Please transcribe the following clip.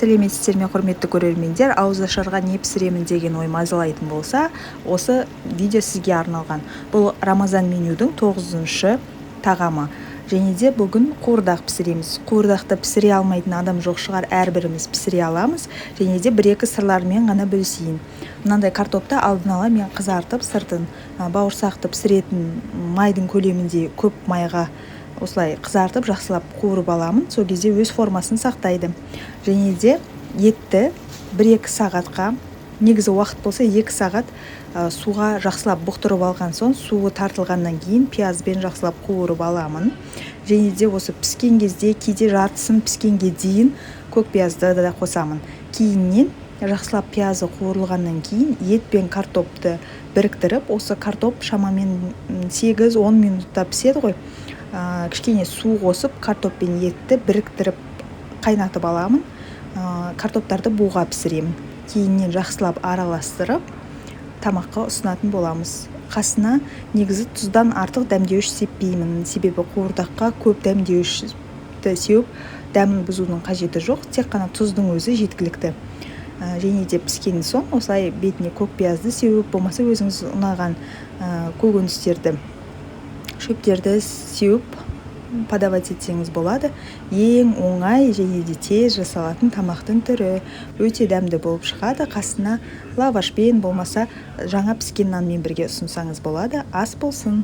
Сәлеметсіздер ме, құрметті көрермендер. Ауызашарға не пісіремін деген ой мазалайтын болса, осы видео сізге арналған. Бұл Рамазан менюдің 9-шы тағамы. Және де бүгін қуырдақ пісіреміз. Қуырдақты пісіре алмайтын адам жоқ шығар, әрбіріміз пісіре аламыз. Және де бір-екі сырлармен ғана бөлісейін. Мынандай картопты алдын ала мен қызартып, сыртын бауырсақты пісіретін майдың көлемінде көп майға осылай қызартып, жақсылап қуырып аламын. Сол кезде өз формасын сақтайды. Және де етті 1-2 сағатқа, негізі уақыт болса 2 сағат суға жақсылап бұқтырып алған соң, суы тартылғаннан кейін пиязбен жақсылап қуырып аламын. Және де осы піскен кезде, кейде жартысын піскенге дейін көк пиязды да қосамын. Кейіннен жақсылап пиязы қуырылғаннан кейін ет пен картопты біріктіріп, осы картоп шамамен 8-10 минутта піседі ғой. Кішкене су қосып, картоп пен етті біріктіріп қайнатып аламын. Картоптарды буға пісіремін. Кейіннен жақсылап араластырып, тамаққа ұсынатын боламыз. Қасына негізі тұздан артық дәмдеуіш сеппеймін. Себебі қуырдаққа көп дәмдеуішті сеуіп, дәмін бұзудың қажеті жоқ. Тек қана тұздың өзі жеткілікті. Және де піскен соң, осылай бетіне көк пиязды сеуіп, болмаса өзіңіз ұнаған көкөністерді, шөптерді сеуіп подавать етсеңіз болады. Ең оңай және де тез жасалатын тамақтың түрі, өте дәмді болып шығады. Қасына лавашпен, болмаса жаңа піскен нанмен бірге ұсынсаңыз болады. Ас болсын.